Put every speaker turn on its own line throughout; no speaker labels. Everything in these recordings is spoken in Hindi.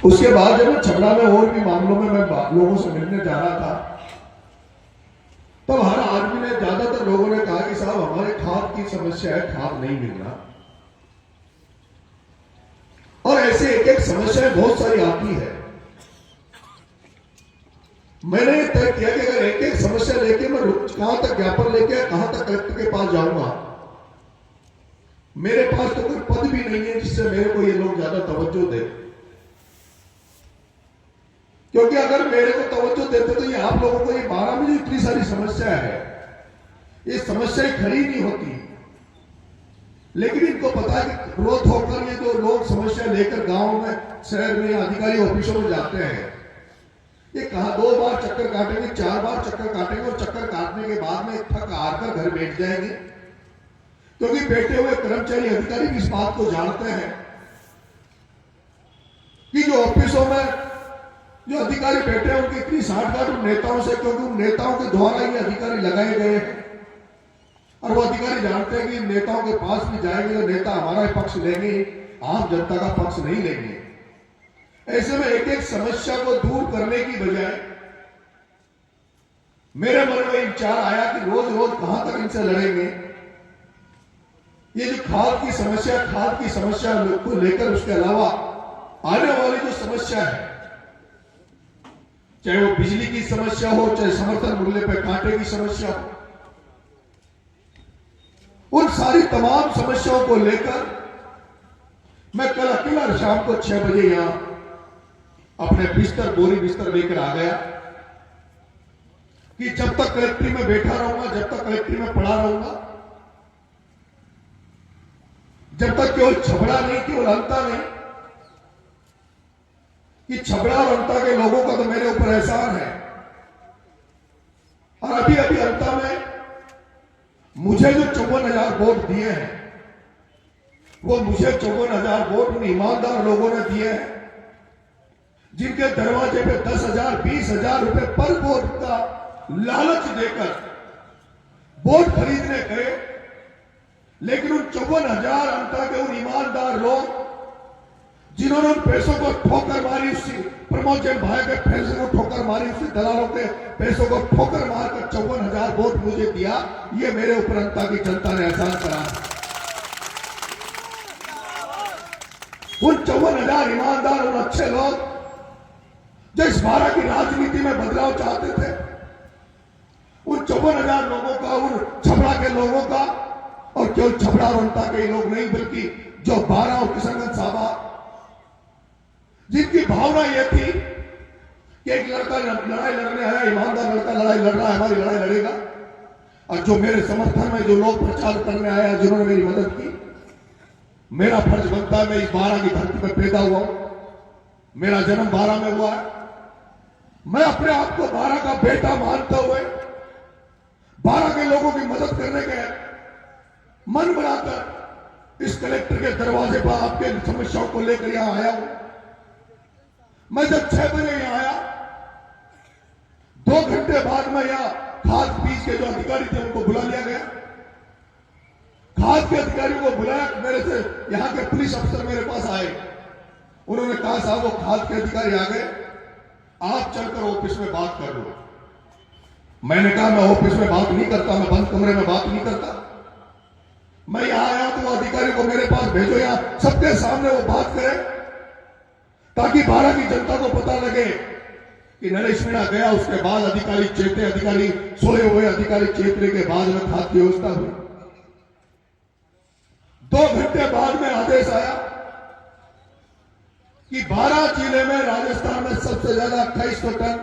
उसके बाद जब मैं छपरा में और भी मामलों में मैं लोगों से मिलने जा रहा था, तब हर आदमी ने, ज्यादातर लोगों ने कहा कि साहब हमारे खाद की समस्या है, खाद नहीं मिल रहा। और ऐसे एक एक समस्याएं बहुत सारी आती है। मैंने तय किया कि अगर एक एक समस्या लेके मैं कहां तक ज्ञापन लेके, कहां तक कलेक्टर के पास जाऊंगा, मेरे पास तो कोई पद भी नहीं है जिससे मेरे को ये लोग ज्यादा तवज्जो दे। क्योंकि अगर मेरे को तवज्जो देते तो ये आप लोगों को, ये 12 में जो इतनी सारी समस्या है, ये समस्याएं खड़ी नहीं होती। लेकिन इनको पता है कि क्रोध होकर ये जो लोग समस्या लेकर गांव में, शहर में, अधिकारी ऑफिसों में जाते हैं, ये कहा 2 बार चक्कर काटेंगे, 4 बार चक्कर काटेंगे, और चक्कर काटने के बाद में थक हार कर घर बैठ जाएंगे। क्योंकि बैठे हुए कर्मचारी, अधिकारी भी इस बात को जानते हैं कि जो ऑफिसों में जो अधिकारी बैठे हैं उनकी इतनी साठगांठ उन नेताओं से, क्योंकि उन नेताओं के द्वारा ये अधिकारी लगाए गए हैं। और वो अधिकारी जानते हैं कि नेताओं के पास भी जाएंगे तो नेता हमारा पक्ष लेंगे, आम जनता का पक्ष नहीं लेंगे। ऐसे में एक एक समस्या को दूर करने की बजाय मेरे मन में विचार आया कि रोज रोज कहां तक इनसे लड़ेंगे। ये जो खाद की समस्या को लेकर, उसके अलावा आने वाली जो समस्या है, चाहे वो बिजली की समस्या हो, चाहे समर्थन मूल्य पर कांटे की समस्या हो, उन सारी तमाम समस्याओं को लेकर मैं कल अकेला शाम को 6 बजे यहां अपने बोरी बिस्तर लेकर आ गया कि जब तक कलेक्ट्री में बैठा रहूंगा, जब तक कलेक्ट्री में पड़ा रहूंगा, जब तक केवल छबड़ा नहीं, केवल अंता नहीं, कि छबड़ा और अंता के लोगों का तो मेरे ऊपर एहसान है। और अभी अभी अंता में मुझे जो 54,000 वोट दिए हैं, वो मुझे 54,000 वोट उन ईमानदार लोगों ने दिए हैं जिनके दरवाजे पे 10,000, 20,000 रुपए पर वोट का लालच देकर वोट खरीदने गए। लेकिन उन 54,000 अंता के उन ईमानदार लोग जिन्होंने उन पैसों को ठोकर मारी, उसी प्रमोद जैन भाई के पैसों को ठोकर मारी, उसी दलालों के पैसों को ठोकर मारकर 54,000 वोट मुझे दिया, ये मेरे ऊपर अंता की जनता ने एहसान करा। उन 54,000 ईमानदार, उन अच्छे लोग जो इस 12 की राजनीति में बदलाव चाहते थे, उन 54,000 लोगों का, उन छबड़ा के लोगों का, और केवल छबड़ा और अंता के लोग नहीं, बल्कि जो 12 और किशनगंज साहबा, जिनकी भावना यह थी कि एक लड़का लड़ाई लड़ने आया, ईमानदार लड़का लड़ाई लड़ रहा है, हमारी लड़ाई लड़ेगा। और जो मेरे समर्थन में जो लोग प्रचार करने आया, जिन्होंने मेरी मदद की, मेरा फर्ज बनता है, मैं इस 12 की धरती पर पैदा हुआ हूं, मेरा जन्म 12 में हुआ है, मैं अपने आप को 12 का बेटा मानते हुए 12 के लोगों की मदद करने के मन बनाकर इस कलेक्टर के दरवाजे पर आपके समस्याओं को लेकर यहां आया हूं। मैं जब 6 बजे यहां आया, 2 घंटे बाद में यहां खाद बीज के जो अधिकारी थे उनको बुला लिया गया। खाद के अधिकारियों को बुलाया, मेरे से यहां के पुलिस अफसर मेरे पास आए, उन्होंने कहा साहब वो खाद के अधिकारी आ गए, आप चलकर ऑफिस में बात कर लो। मैंने कहा मैं ऑफिस में बात नहीं करता, मैं बंद कमरे में बात नहीं करता, मैं यहां आया तो अधिकारी को मेरे पास भेजो, यहां सबके सामने वो बात करे, ताकि 12 की जनता को पता लगे कि नरेश मीणा गया, उसके बाद अधिकारी चेते, अधिकारी सोए हुए अधिकारी चेतने के बाद में खाद की व्यवस्था हुई। 2 घंटे बाद में आदेश आया कि 12 जिले में, राजस्थान में सबसे ज्यादा 2800 टन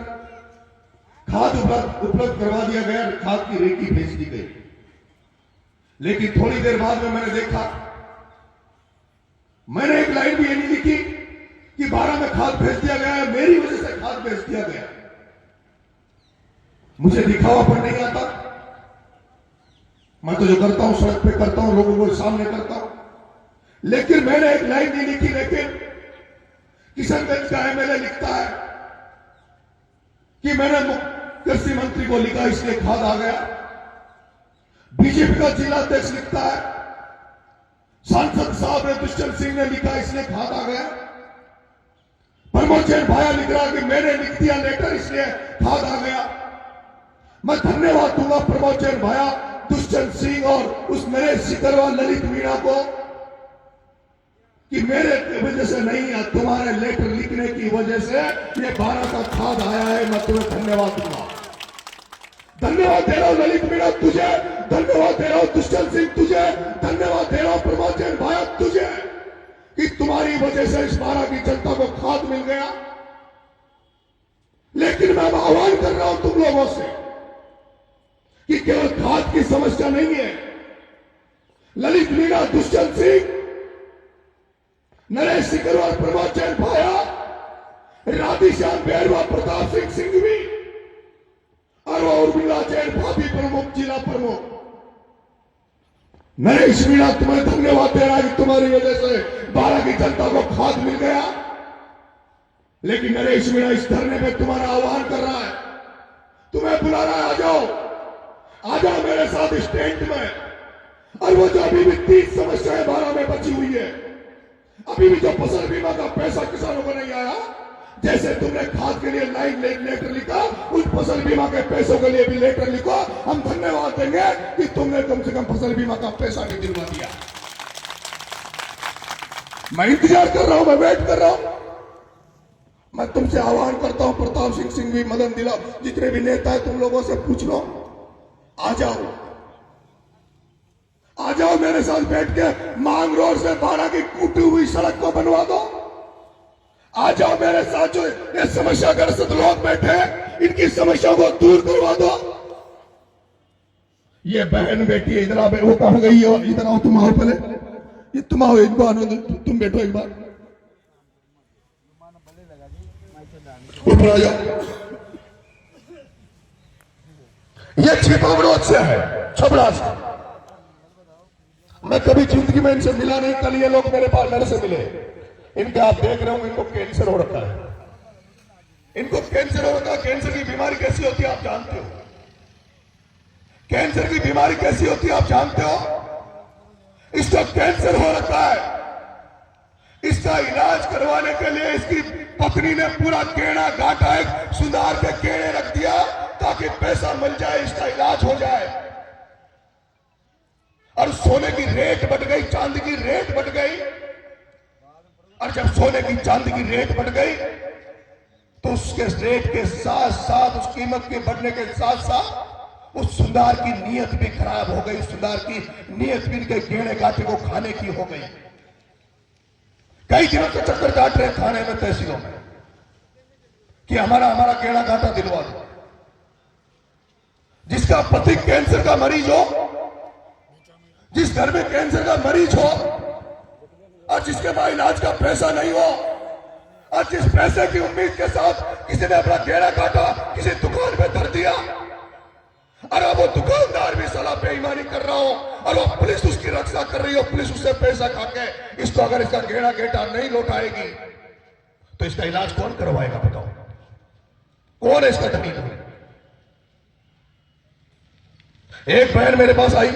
खाद उपलब्ध करवा दिया गया, खाद की रेकी भेज दी गई। लेकिन थोड़ी देर बाद में मैंने देखा, मैंने एक लाइन भी ये नहीं लिखी कि 12 में खाद भेज दिया गया है, मेरी वजह से खाद भेज दिया गया। मुझे दिखावापन नहीं आता, मैं तो जो करता हूं सड़क पे करता हूं, लोगों को सामने करता हूं। लेकिन मैंने एक लाइन नहीं लिखी, लेकिन किशनगंज का एमएलए लिखता है कि मैंने कृषि मंत्री को लिखा इसलिए खाद आ गया। बीजेपी का जिला अध्यक्ष लिखता है, सांसद साहब ने दुष्यंत सिंह ने लिखा इसलिए खाद आ गया। प्रमोद जैन भाया लिख रहा कि मैंने लिख दिया लेटर इसलिए खाद आ गया। मैं धन्यवाद दूंगा प्रमोद जैन भाया, दुष्यंत सिंह और उस नरेश सिकरवाल, ललित मीणा को कि मेरे वजह से नहीं, तुम्हारे लेटर लिखने की वजह से ये 12 का खाद आया है। मैं तुम्हें धन्यवाद दूंगा। धन्यवाद दे रहा हूं ललित मीणा तुझे, धन्यवाद दे रहा हूं दुष्यंत सिंह तुझे, धन्यवाद दे रहा हूं प्रमोद जैन भाया तुझे कि तुम्हारी वजह से इस 12 की जनता को खाद मिल गया। लेकिन मैं आह्वान कर रहा हूं तुम लोगों से कि केवल खाद की समस्या नहीं है। ललित मीणा, दुष्यंत सिंह, नरेश सिकरवाल, प्रमोद जैन भाया, राधेश्याम बैरवा, प्रताप सिंह सिंघवी, अरवा उर्मिला जैन भाभी प्रमुख, जिला प्रमुख नरेश मीणा, तुम्हें धन्यवाद दे रहा है कि तुम्हारी वजह से 12 की जनता को खाद मिल गया। लेकिन नरेश मीणा इस धरने में तुम्हारा आह्वान कर रहा है, तुम्हें बुला रहा है, आ जाओ मेरे साथ इस टेंट में। और वो जो अभी भी 30 समस्याएं 12 में बची हुई है, अभी भी जो फसल बीमा का पैसा किसानों को नहीं आया, जैसे तुमने खाद के लिए लाइन लेटर लिखा, उस फसल बीमा के पैसों के लिए भी लेटर लिखो। हम धन्यवाद देंगे कि तुमने कम से कम फसल बीमा का पैसा भी दिलवा दिया। मैं इंतजार कर रहा हूं, मैं वेट कर रहा हूं। मैं तुमसे आह्वान करता हूं, प्रताप सिंह सिंघवी, मदन दिलाव, जितने भी नेता है तुम लोगों से पूछ लो, आ जाओ मेरे साथ बैठ के मांग रोड से 12 की टूटी हुई सड़क को बनवा दो। आ जाओ मेरे साथ, जो ये समस्याग्रस्त लोग बैठे हैं इनकी समस्या को दूर करवा दो। ये बहन बेटी है, इधर आओ, वो कहां गई हो? इधर आओ, तुम आओ पहले, ये तुम आओ एक बार, तुम बैठो एक बार, ऊपर आ जाओ। ये छिपावड़ों से है, छबड़ा से। मैं कभी जिंदगी में इनसे मिला नहीं, कल ये लोग मेरे पास लड़ से मिले। इनके आप देख रहे होंगे, इनको कैंसर हो रखा है, इनको कैंसर हो रखा है। कैंसर की बीमारी कैसी होती है आप जानते हो? कैंसर की बीमारी कैसी होती है आप जानते हो? इसको कैंसर हो रखा है, इसका इलाज करवाने के लिए इसकी पत्नी ने पूरा गेड़ा घाटा एक सुधार के गेड़े रख दिया ताकि पैसा मिल जाए, इसका इलाज हो जाए। और सोने की रेट बढ़ गई, चांदी की रेट बढ़ गई। और जब सोने की चांदी की रेट बढ़ गई तो उसके रेट के साथ साथ, उस कीमत के बढ़ने के साथ साथ उस सुधार की नीयत भी खराब हो गई। सुधार की नीयत भी इनके गेड़े घाटे को खाने की हो गई। कई दिनों से चक्कर काट रहे थाने में, तहसीलों में कि हमारा गेड़ा घाटा दिलवा दो। जिसका पति कैंसर का मरीज हो, जिस घर में कैंसर का मरीज हो और जिसके पास इलाज का पैसा नहीं हो, और जिस पैसे की उम्मीद के साथ किसी ने अपना गेड़ा काटा, किसी दुकान में धर दिया, और अब वो दुकानदार भी साला बेईमानी कर रहा हो और वो पुलिस उसकी रक्षा कर रही हो, पुलिस उससे पैसा खाके इसको अगर इसका गेड़ा गेटा नहीं लौटाएगी तो इसका इलाज कौन करवाएगा? बताओ, कौन है इसका धनी? एक बहन मेरे पास आई,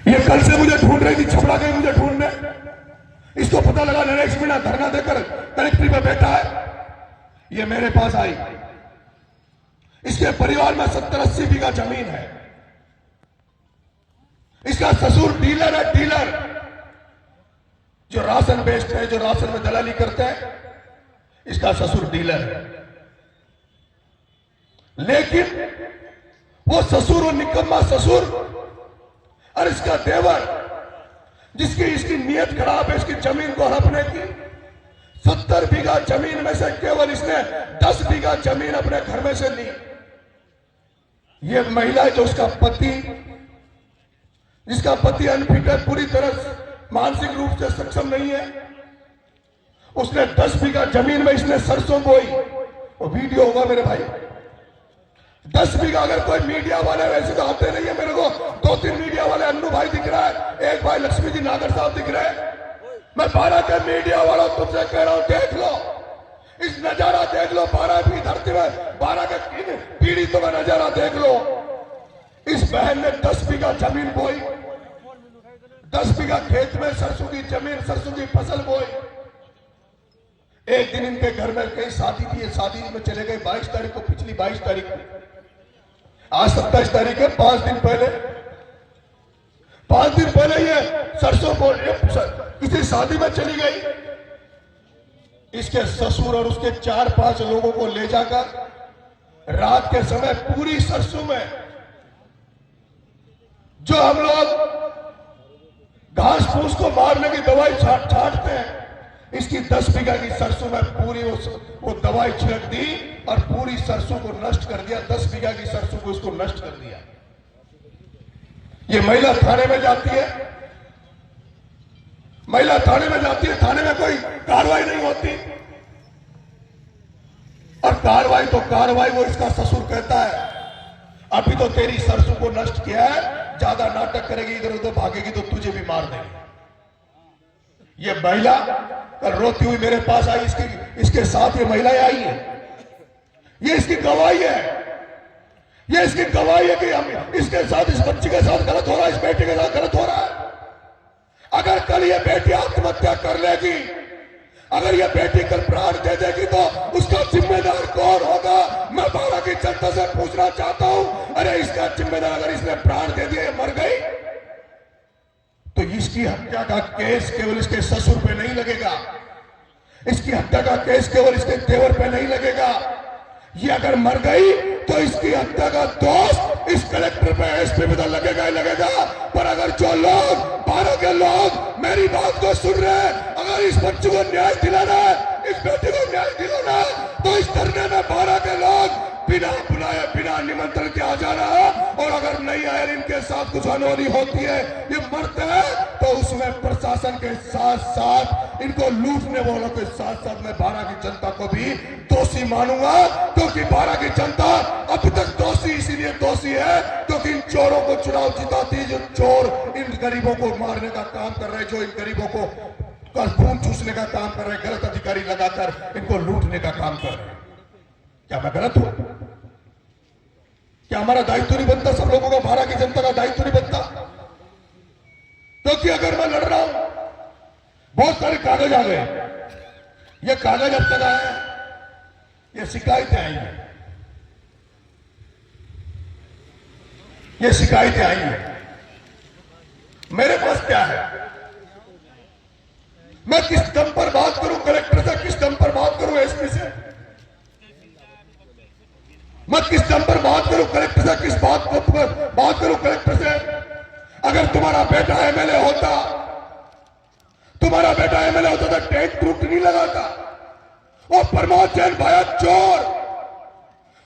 ये कल से मुझे ढूंढ रही थी, छपड़ा गई मुझे ढूंढने। इसको पता लगा नरेश मीणा धरना देकर कलेक्ट्री में बैठा है, ये मेरे पास आई। इसके परिवार में 70-80 बीघा जमीन है। इसका ससुर डीलर है, डीलर जो राशन बेचते हैं, जो राशन में दलाली करते हैं, इसका ससुर डीलर है। लेकिन वो ससुर, वो निकम्मा ससुर, और इसका देवर जिसकी इसकी नीयत खराब है इसकी जमीन को हड़पने की, 70 बीघा जमीन में से केवल इसने 10 बीघा जमीन अपने घर में से ली। ये महिला जो उसका पति, जिसका पति अनफिट है, पूरी तरह मानसिक रूप से सक्षम नहीं है, उसने 10 बीघा जमीन में इसने सरसों बोई। वो वीडियो होगा मेरे भाई, 10 बीघा। अगर कोई मीडिया वाले, वैसे तो आते नहीं है मेरे को, 2-3 मीडिया वाले, अन्नू भाई दिख रहा है, एक भाई लक्ष्मी जी नागर साहब दिख रहे हैं। मैं 12 के मीडिया वालों तुमसे कह रहा हूं, देख लो, इस नजारा देख लो, 12 की धरती में 12 के पीड़ितों का नजारा देख लो। इस बहन ने 10 बीघा जमीन बोई, 10 बीघा खेत में सरसों की जमीन, सरसों की फसल बोई। एक दिन इनके घर में कहीं शादी थी, शादी में चले गए 22 तारीख को, पिछली 22 तारीख को। आज 27 तारीख है, 5 दिन पहले ये सरसों बोल किसी शादी में चली गई। इसके ससुर और उसके 4-5 लोगों को ले जाकर रात के समय पूरी सरसों में जो हम लोग घास फूस को मारने की दवाई छांटते हैं, इसकी 10 बीघा की सरसों में पूरी वो दवाई छिड़क दी और पूरी सरसों को नष्ट कर दिया। 10 बीघा की सरसों को इसको नष्ट कर दिया। ये महिला थाने में जाती है, महिला थाने में जाती है, थाने में कोई कार्रवाई नहीं होती। और कार्रवाई वो इसका ससुर कहता है, अभी तो तेरी सरसों को नष्ट किया है, ज्यादा नाटक करेगी, इधर उधर भागेगी तो तुझे भी मार देंगे। ये महिला कल रोती हुई मेरे पास आई, इसके साथ ये महिलाएं आई है। ये इसकी गवाही है, ये इसकी गवाही है कि हम इसके साथ, इस बच्ची के साथ गलत हो रहा है, इस बेटी के साथ गलत हो रहा है। अगर कल ये बेटी आत्महत्या कर लेगी, अगर ये बेटी कल प्राण दे देगी तो उसका जिम्मेदार कौन होगा? मैं बारा की जनता से पूछना चाहता हूं। अरे इसका जिम्मेदार, अगर इसने प्राण दे दिया, मर गई, तो इसकी हत्या का केस केवल इसके ससुर पे नहीं लगेगा, इसकी हत्या का केस केवल इसके देवर पे नहीं लगेगा। ये अगर मर गई तो इसकी हत्या का दोष इस कलेक्टर पे, एसपी पे तो लगेगा ही लगेगा। पर अगर जो लोग, बारह के लोग मेरी बात को सुन रहे हैं, अगर इस बच्चे को न्याय दिलाना है, इस बेटे को न्याय दिलाना है, तो इस धरने में बारह के लोग बिना बुलाए, बिना निमंत्रण के आ जाना है। और अगर नहीं आए, इनके साथ कुछ अनहोनी होती है, ये मरते हैं, तो उसमें प्रशासन के साथ साथ, इनको लूटने वालों के साथ साथ मैं बारा की जनता को भी दोषी मानूंगा। क्योंकि बारा की जनता अब तक दोषी इसीलिए दोषी है क्योंकि इन चोरों को चुनाव जिताती, जो चोर इन गरीबों को मारने का काम कर रहे हैं, जो इन गरीबों को खून चूसने का काम कर रहे हैं, गलत अधिकारी लगाकर इनको लूटने का काम कर रहे हैं। क्या मैं गलत हूं? क्या हमारा दायित्व नहीं बनता? सब लोगों का, बारा की जनता का दायित्व नहीं बनता? क्योंकि अगर मैं लड़ रहा हूं, बहुत सारे कागज आ गए, ये कागज अब तक आए, ये शिकायतें आई हैं, ये शिकायतें आई हैं। मेरे पास क्या है? मैं किस दम पर बात करूं कलेक्टर से, किस दम पर बात करूं एसपी से, मैं किस दम पर बात करूं कलेक्टर से, किस बात पर बात करूं कलेक्टर से? अगर तुम्हारा बेटा एमएलए होता, तुम्हारा बेटा एमएलए होता तो टेंट टूट नहीं लगाता। और प्रमोद जैन भाया चोर,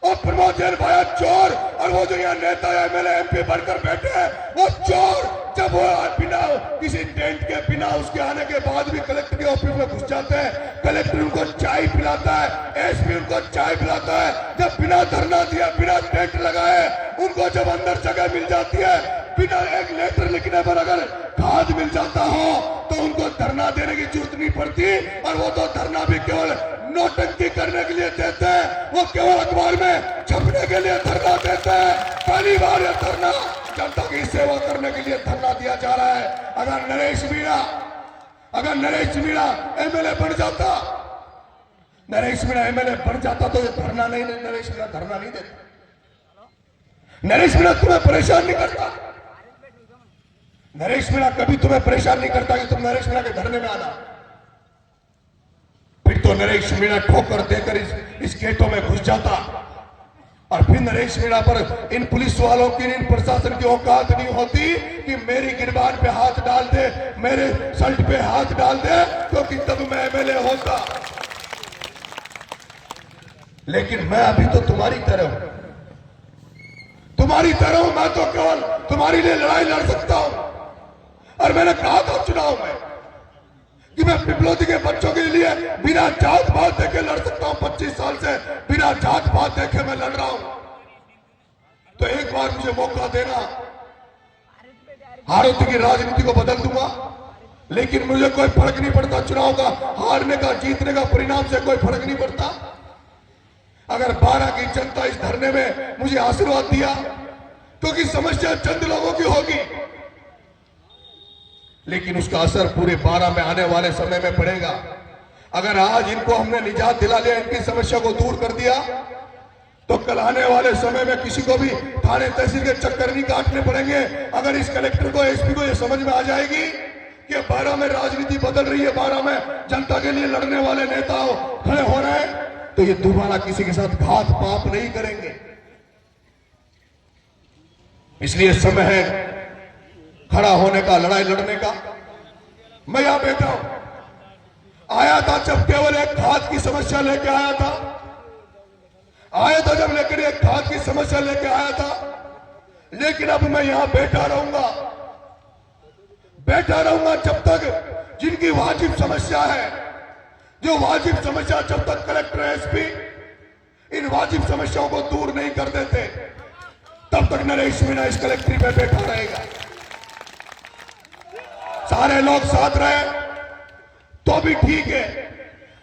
और प्रमोद जैन भाया चोर, और वो जो यहाँ नेता एमएलए एमपी बनकर बैठे हैं वो चोर। जब वो बिना किसी टेंट के, बिना उसके आने के बाद भी कलेक्टर के ऑफिस में घुस जाते हैं, कलेक्टर उनको चाय पिलाता है, एसपी उनको चाय पिलाता है। जब बिना धरना दिया, बिना टेंट लगाए उनको जब अंदर जगह मिल जाती है, बिना एक लेटर लिखने पर अगर खाद मिल जाता हो तो उनको धरना देने की जरूरत नहीं पड़ती। और वो तो धरना भी केवल नौटंकी करने के लिए देते हैं, वो केवल अखबार में छपने के लिए धरना देते हैं। पहली बार यह धरना जनता की सेवा करने के लिए धरना दिया जा रहा है। अगर नरेश मीणा एमएलए बन जाता, नरेश मीणा एमएलए बन जाता तो ये धरना नहीं, नरेश मीणा धरना नहीं देता। नरेश मीणा तुम्हें परेशान नहीं करता, नरेश मीणा कभी तुम्हें परेशान नहीं करता कि तुम नरेश मीणा के धरने में आना। फिर तो नरेश मीणा ठोकर देकर इस गेटों में घुस जाता, और फिर नरेश मीणा पर इन पुलिस वालों की, इन प्रशासन की औकात नहीं होती कि मेरी गिरबान पे हाथ डाल दे, मेरे शर्ट पे हाथ डाल दे, क्योंकि तब मैं एमएलए होता। लेकिन मैं अभी तो तुम्हारी तरह हूं, तुम्हारी तरह हूं। मैं तो केवल तुम्हारे लिए लड़ाई लड़ सकता हूं। और मैंने कहा था चुनाव में कि मैं पिपलोदी के बच्चों के लिए बिना जात पात देखे लड़ सकता हूं। 25 साल से बिना जात पात देखे मैं लड़ रहा हूं। तो एक बार मुझे मौका देना, हारत की राजनीति को बदल दूंगा। लेकिन मुझे कोई फर्क नहीं पड़ता, चुनाव का हारने का, जीतने का परिणाम से कोई फर्क नहीं पड़ता। अगर बारा की जनता इस धरने में मुझे आशीर्वाद दिया, क्योंकि समस्या चंद लोगों की होगी, लेकिन उसका असर पूरे 12 में आने वाले समय में पड़ेगा। अगर आज इनको हमने निजात दिला लिया, इनकी समस्या को दूर कर दिया, तो कल आने वाले समय में किसी को भी थाने तहसील के चक्कर नहीं काटने पड़ेंगे। अगर इस कलेक्टर को, एसपी को ये समझ में आ जाएगी कि 12 में राजनीति बदल रही है, 12 में जनता के लिए लड़ने वाले नेता खड़े हो रहे हैं, तो ये दोबारा किसी के साथ घात पाप नहीं करेंगे। इसलिए समय है खड़ा होने का, लड़ाई लड़ने का। मैं यहां बैठा हूं, आया था जब केवल एक खाद की समस्या लेके आया था, जब लेकर एक खाद की समस्या लेके आया था, लेकिन अब मैं यहां बैठा रहूंगा जब तक जिनकी वाजिब समस्या है, जो वाजिब समस्या जब तक कलेक्टर एसपी इन वाजिब समस्याओं को दूर नहीं कर देते, तब तक नरेश मीणा इस कलेक्ट्री में बैठा रहेगा। सारे लोग साथ रहे तो भी ठीक है,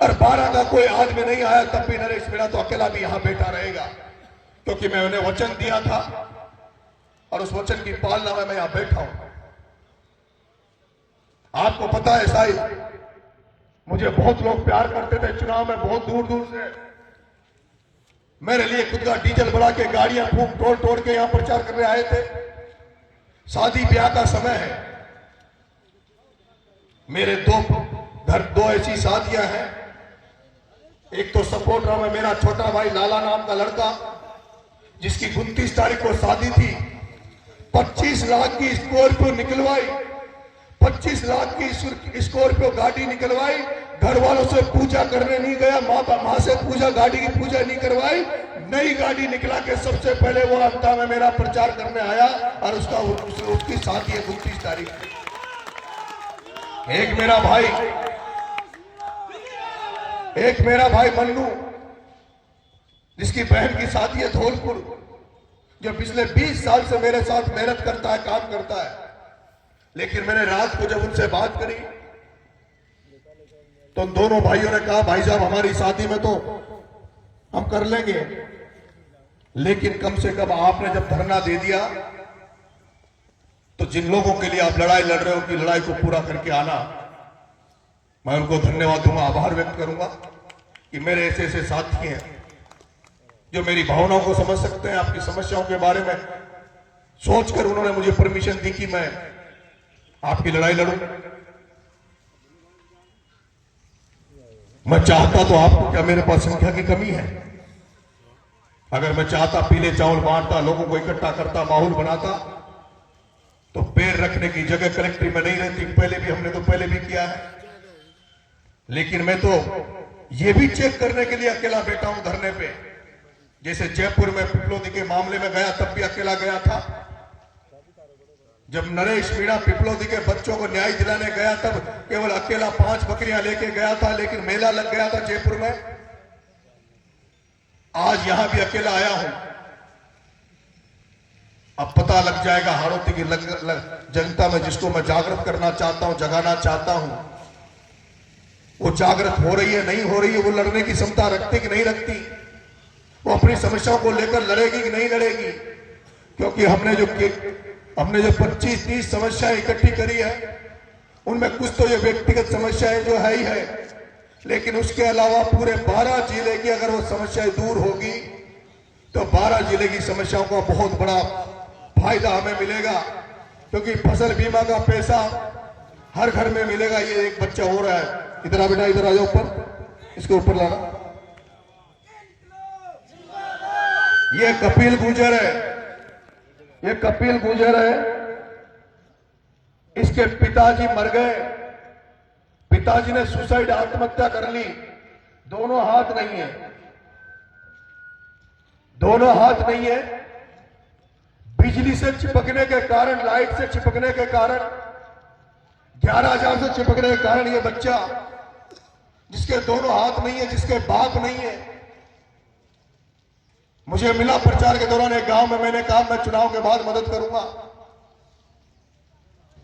और 12 का कोई आदमी नहीं आया तब भी नरेश मीणा तो अकेला भी यहां बैठा रहेगा, क्योंकि मैं उन्हें वचन दिया था और उस वचन की पालना में मैं यहां बैठा हूं। आपको पता है शायद, मुझे बहुत लोग प्यार करते थे, चुनाव में बहुत दूर दूर से मेरे लिए खुद का डीजल बढ़ा के गाड़ियां फूंक तोड़ तोड़ के यहां प्रचार करने आए थे। शादी ब्याह का समय है, मेरे दो ऐसी शादियां हैं। एक तो सपोर्टरा में मेरा छोटा भाई लाला नाम का लड़का, जिसकी 29 तारीख को शादी थी, 25 लाख की स्कॉर्पियो निकलवाई, 25 लाख की स्कॉर्पियो गाड़ी निकलवाई, घर वालों से पूजा करने नहीं गया, माँ से पूजा, गाड़ी की पूजा नहीं करवाई, नई गाड़ी निकला के सबसे पहले वो अंता में मेरा प्रचार करने आया, और उसकी शादी है 29 तारीख को। एक मेरा भाई मन्नू, जिसकी बहन की शादी है धौलपुर, जो पिछले 20 साल से मेरे साथ मेहनत करता है, काम करता है। लेकिन मैंने रात को जब उनसे बात करी तो दोनों भाइयों ने कहा, भाई साहब हमारी शादी में तो हम कर लेंगे, लेकिन कम से कम आपने जब धरना दे दिया तो जिन लोगों के लिए आप लड़ाई लड़ रहे हो कि लड़ाई को पूरा करके आना। मैं उनको धन्यवाद दूंगा, आभार व्यक्त करूंगा कि मेरे ऐसे ऐसे साथी हैं जो मेरी भावनाओं को समझ सकते हैं, आपकी समस्याओं के बारे में सोचकर उन्होंने मुझे परमिशन दी कि मैं आपकी लड़ाई लड़ूं। मैं चाहता तो आपको, क्या मेरे पास संख्या की कमी है? अगर मैं चाहता पीले चावल बांटता, लोगों को इकट्ठा करता, माहौल बनाता, तो पैर रखने की जगह कलेक्ट्री में नहीं रहती। हमने तो पहले भी किया है। लेकिन मैं तो ये भी चेक करने के लिए अकेला बैठा हूं धरने पे। जैसे जयपुर में पिपलोदी के मामले में गया, तब भी अकेला गया था। जब नरेश मीणा पिपलोदी के बच्चों को न्याय दिलाने गया, तब केवल अकेला 5 बकरियां लेके गया था, लेकिन मेला लग गया था जयपुर में। आज यहां भी अकेला आया हूं। अब पता लग जाएगा हाड़ौती की जनता में, जिसको मैं जागृत करना चाहता हूं, जगाना चाहता हूं, वो जागृत हो रही है, नहीं हो रही है, वो लड़ने की क्षमता रखती कि नहीं रखती, वो अपनी समस्याओं को लेकर लड़ेगी कि नहीं लड़ेगी। क्योंकि हमने जो 25-30 समस्याएं इकट्ठी करी है, उनमें कुछ तो ये व्यक्तिगत समस्याएं जो है ही है, लेकिन उसके अलावा पूरे 12 जिले की अगर वो समस्याएं दूर होगी तो 12 जिले की समस्याओं का बहुत बड़ा फायदा हमें मिलेगा। क्योंकि फसल बीमा का पैसा हर घर में मिलेगा। ये एक बच्चा हो रहा है, इधर आ बेटा, इधर आ जाओ ऊपर, इसको ऊपर लाना। ये कपिल गुर्जर है, ये कपिल गुर्जर है। इसके पिताजी मर गए, पिताजी ने सुसाइड, आत्महत्या कर ली। दोनों हाथ नहीं है, दोनों हाथ नहीं है। बिजली से चिपकने के कारण, लाइट से चिपकने के कारण, 11,000 से चिपकने के कारण ये बच्चा, जिसके दोनों हाथ नहीं है, जिसके बाप नहीं है, मुझे मिला प्रचार के दौरान एक गांव में, मैंने कहा मैं चुनाव के बाद मदद करूंगा।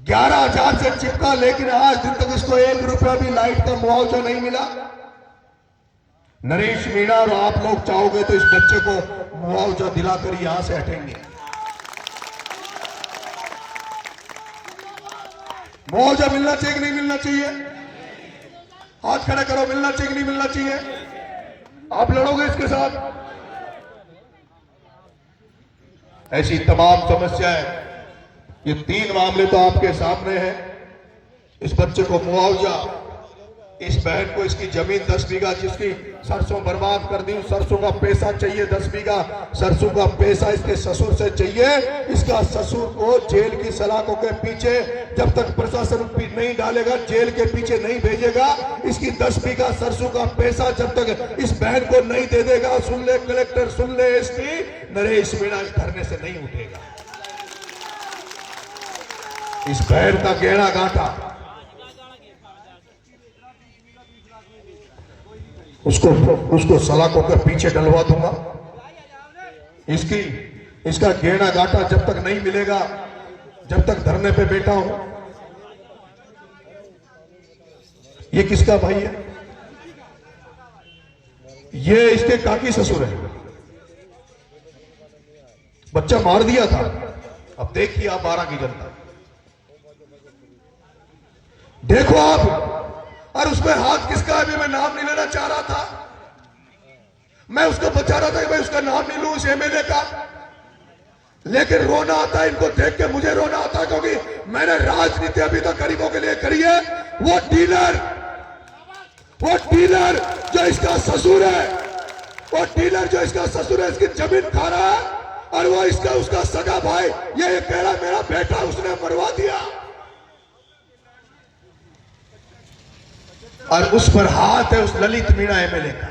11,000 से चिपका, लेकिन आज दिन तक इसको 1 रुपया भी लाइट का मुआवजा नहीं मिला। नरेश मीणा और आप लोग चाहोगे तो इस बच्चे को मुआवजा दिलाकर यहां से हटेंगे। मुआवजा मिलना चाहिए कि नहीं मिलना चाहिए? हाथ खड़ा करो, मिलना चाहिए कि नहीं मिलना चाहिए? आप लड़ोगे इसके साथ? ऐसी तमाम समस्याएं, ये 3 मामले तो आपके सामने हैं। इस बच्चे को मुआवजा, इस बहन को इसकी जमीन 10 बीघा जिसकी सरसों बर्बाद कर दी, सरसों का पैसा चाहिए, 10 बीघा सरसों का पैसा इसके ससुर से चाहिए। इसका ससुर को जेल की सलाखों के पीछे जब तक प्रशासन नहीं डालेगा, जेल के पीछे नहीं भेजेगा, इसकी 10 बीघा सरसों का पैसा जब तक इस बहन को नहीं दे देगा, सुन ले कलेक्टर, सुन ले एसपी, नरेश मीणा इस धरने से नहीं उठेगा। इस बहन का गहरा गांठा उसको सलाखों के पीछे डलवा दूंगा। इसका गहरा गांठा जब तक नहीं मिलेगा, जब तक धरने पे बैठा हूं। ये किसका भाई है? ये इसके काकी ससुर है। बच्चा मार दिया था। अब देखिए आप 12 की जनता, देखो आप। और उसमें हाथ किसका है? मैं नाम नहीं लेना चाह रहा था, मैं उसको बचा रहा था कि मैं उसका नाम नहीं लूं, उस एमएलए का। लेकिन रोना आता है इनको देख के, मुझे रोना आता है, क्योंकि मैंने राजनीति अभी तक गरीबों के लिए करी है। वो डीलर जो इसका ससुर है, वो डीलर जो इसका ससुर है, इसकी जमीन खा रहा है, और वो इसका उसका सगा भाई, ये कह रहा मेरा बेटा उसने मरवा दिया। और उस पर हाथ है उस ललित मीणा एमएलए का,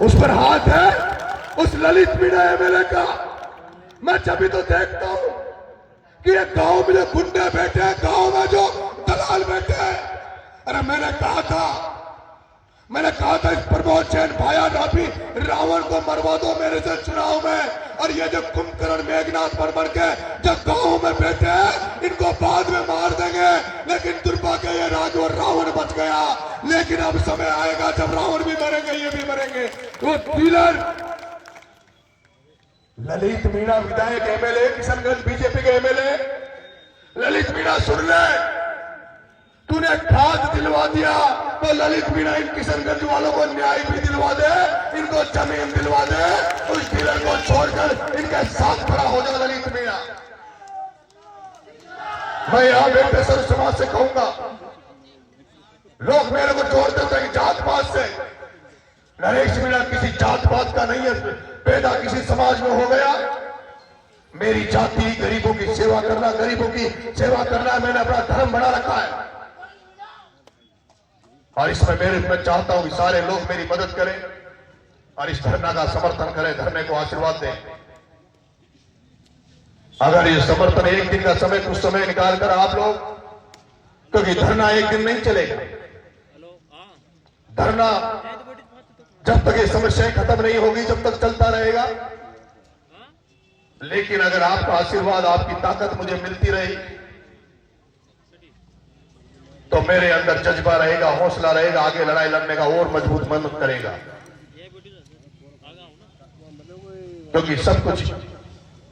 उस पर हाथ है उस ललित मीणा एमएलए का। मैं जब भी तो देखता हूं कि ये गांव में जो गुंडे बैठे हैं, गांव में जो दलाल बैठे हैं। अरे मैंने कहा था इस प्रमोद जैन भाया नापी रावण को मरवा दो मेरे से चुनाव में। और ये जो कुंभकर्ण मेघनाथ बन के जो गांव में बैठे हैं, इनको बाद में मार देंगे। लेकिन दुर्भाग्य ये राजू रावण बच गया। लेकिन अब समय आएगा जब रावण भी मरेंगे, ये भी मरेंगे। वो डीलर ललित मीणा, विधायक एमएलए किशनगंज बीजेपी के एमएलए, ललित मीणा सुन ले, तूने खाद दिलवा दिया तो ललित मीणा इन किशनगंज वालों को न्याय भी दिलवा दे, इनको जमीन दिलवा दे। उस डीलर को छोड़कर इनके साथ खड़ा हो जाए ललित मीणा। मैं यहां बैठे सर्व समाज से कहूंगा, लोग मेरे को जोड़ देते हैं कि जात पात से। नरेश मीणा किसी जात पात का नहीं है, पैदा किसी समाज में हो गया। मेरी जाति गरीबों की सेवा करना, गरीबों की सेवा करना मैंने अपना धर्म बना रखा है। और इसमें मैं चाहता हूं कि सारे लोग मेरी मदद करें और इस धरना का समर्थन करें, धरने को आशीर्वाद दें। अगर ये समर्थन एक दिन का समय, कुछ समय निकालकर आप लोग, क्योंकि धरना एक दिन नहीं चलेगा, धरना जब तक ये समस्याएं खत्म नहीं होगी जब तक चलता रहेगा। लेकिन अगर आपका आशीर्वाद, आपकी ताकत मुझे मिलती रही तो मेरे अंदर जज्बा रहेगा, हौसला रहेगा, आगे लड़ाई लड़ने का और मजबूत मन करेगा। क्योंकि सब कुछ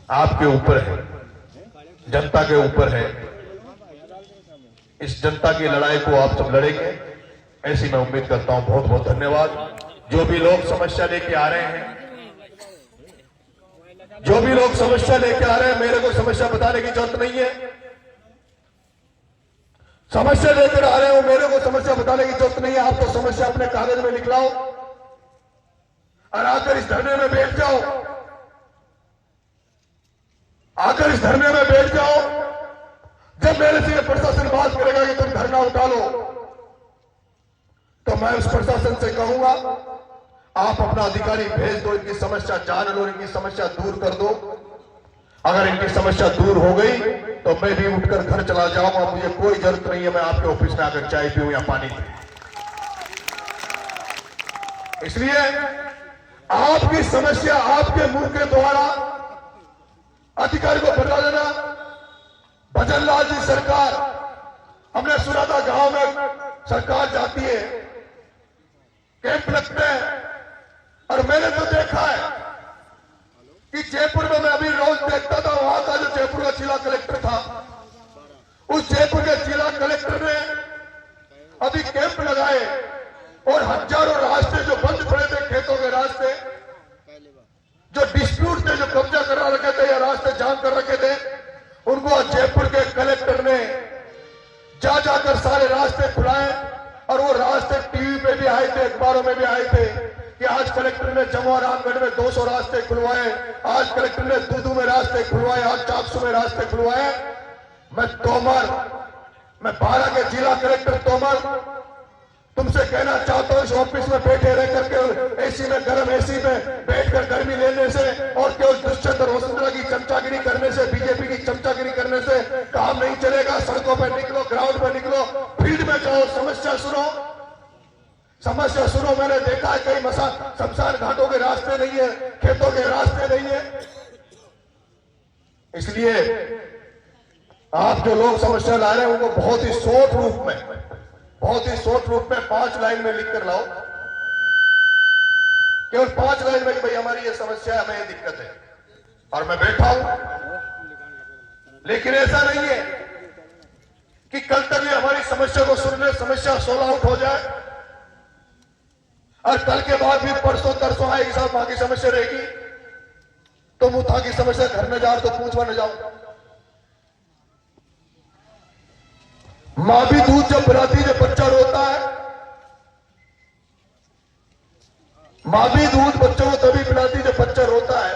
आपके ऊपर है, जनता के ऊपर है। इस जनता की लड़ाई को आप सब लड़ेंगे, ऐसी मैं उम्मीद करता हूं। बहुत बहुत धन्यवाद। जो भी लोग समस्या लेके आ रहे हैं, जो भी लोग समस्या लेके आ रहे हैं, मेरे को समस्या बताने की जरूरत नहीं है। समस्या लेकर आ रहे हो, मेरे को समस्या बताने की जरूरत नहीं है। आप तो समस्या अपने कागज में निकलाओ और आकर इस धरने में बैठ जाओ, आकर इस धरने में बैठ जाओ। जब मेरे से प्रशासन बात करेगा कि तुम धरना उठा लो, तो मैं उस प्रशासन से कहूंगा आप अपना अधिकारी भेज दो, इनकी समस्या जान लो, इनकी समस्या दूर कर दो। अगर इनकी समस्या दूर हो गई तो मैं भी उठकर घर चला जाऊंगा। मुझे कोई जरूरत नहीं है मैं आपके ऑफिस में आकर चाय पीऊं या पानी पीऊं। इसलिए आपकी समस्या आपके मुंह के द्वारा अधिकारी को बता देना। भजन लाल जी सरकार, हमने सुना था गांव में सरकार जाती है, कैंप लगते हैं, और मैंने तो देखा है कि जयपुर में मैं अभी रोज देखता था, वहां का जो जयपुर का जिला कलेक्टर था, उस अभी कैंप लगाए और हजारों रास्ते जो बंद पड़े थे, खेतों के रास्ते, जो डिस्प्यूट थे, जो कब्जा करा रखे थे या रास्ते जाम कर रखे थे, उनको जयपुर के कलेक्टर ने जा जाकर सारे रास्ते खुलाए। और वो रास्ते टीवी पे भी आए थे, अखबारों में भी आए थे कि आज कलेक्टर ने जमुआ रामगढ़ में 200 रास्ते खुलवाए, आज कलेक्टर ने दूदू में रास्ते खुलवाए, आज चाकसू में रास्ते खुलवाए। मैं 12 के जिला कलेक्टर तोमर तुमसे कहना चाहता हूं, इस ऑफिस में बैठे रह करके एसी में, गर्म एसी में बैठकर गर्मी लेने से और केवल दुष्यंत और वसुंधरा की चमचागिरी करने से, बीजेपी की चमचागिरी करने से काम नहीं चलेगा। सड़कों पर निकलो, ग्राउंड पर निकलो, फील्ड में जाओ, समस्या सुनो, समस्या सुनो। मैंने देखा है कई शमशान घाटों के रास्ते नहीं है, खेतों के रास्ते नहीं है। इसलिए आप जो लोग समस्या ला रहे हैं उनको बहुत ही शॉर्ट रूप में 5 लाइन में लिख कर लाओ, केवल 5 लाइन में कि भाई हमारी ये समस्या है, हमें ये दिक्कत है और मैं बैठा हूं। लेकिन ऐसा नहीं है कि कल तक ये हमारी समस्या को सुन ले, समस्या सोल्व आउट हो जाए और कल के बाद भी परसों तरसों आएगी साहब वहां की समस्या रहेगी, तो मुथा की समस्या घर में जाओ तो पूछवा न जाओ। मां भी दूध जब पिलाती जब बच्चा रोता है, मां भी दूध बच्चों को तभी पिलाती जब बच्चा रोता है।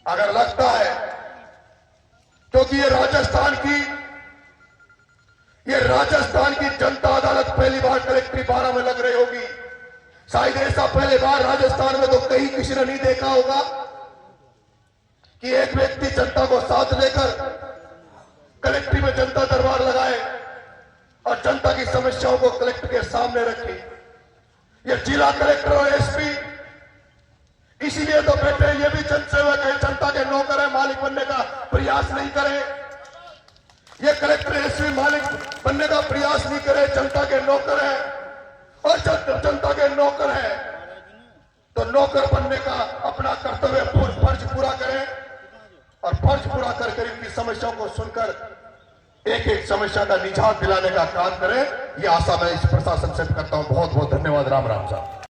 अगर लगता है क्योंकि ये राजस्थान की जनता अदालत पहली बार कलेक्ट्री 12 में लग रही होगी, शायद ऐसा पहले बार राजस्थान में तो कहीं किसी ने नहीं देखा होगा कि एक व्यक्ति जनता को साथ लेकर कलेक्ट्री में जनता दरबार लगाए और जनता की समस्याओं को कलेक्टर के सामने रखे। ये जिला कलेक्टर और एसपी इसीलिए तो बैठे, ये भी जनसेवक है, जनता के नौकर है, मालिक बनने का प्रयास नहीं करे। ये कलेक्टर एसपी मालिक बनने का प्रयास नहीं करे, जनता के नौकर है और जनता के नौकर है तो नौकर बनने का अपना कर्तव्य फर्ज पूरा करें और फर्ज पूरा कर इनकी समस्याओं को सुनकर एक एक समस्या का निजात दिलाने का काम करें। ये आशा मैं इस प्रशासन से करता हूं। बहुत बहुत धन्यवाद। राम राम साहब।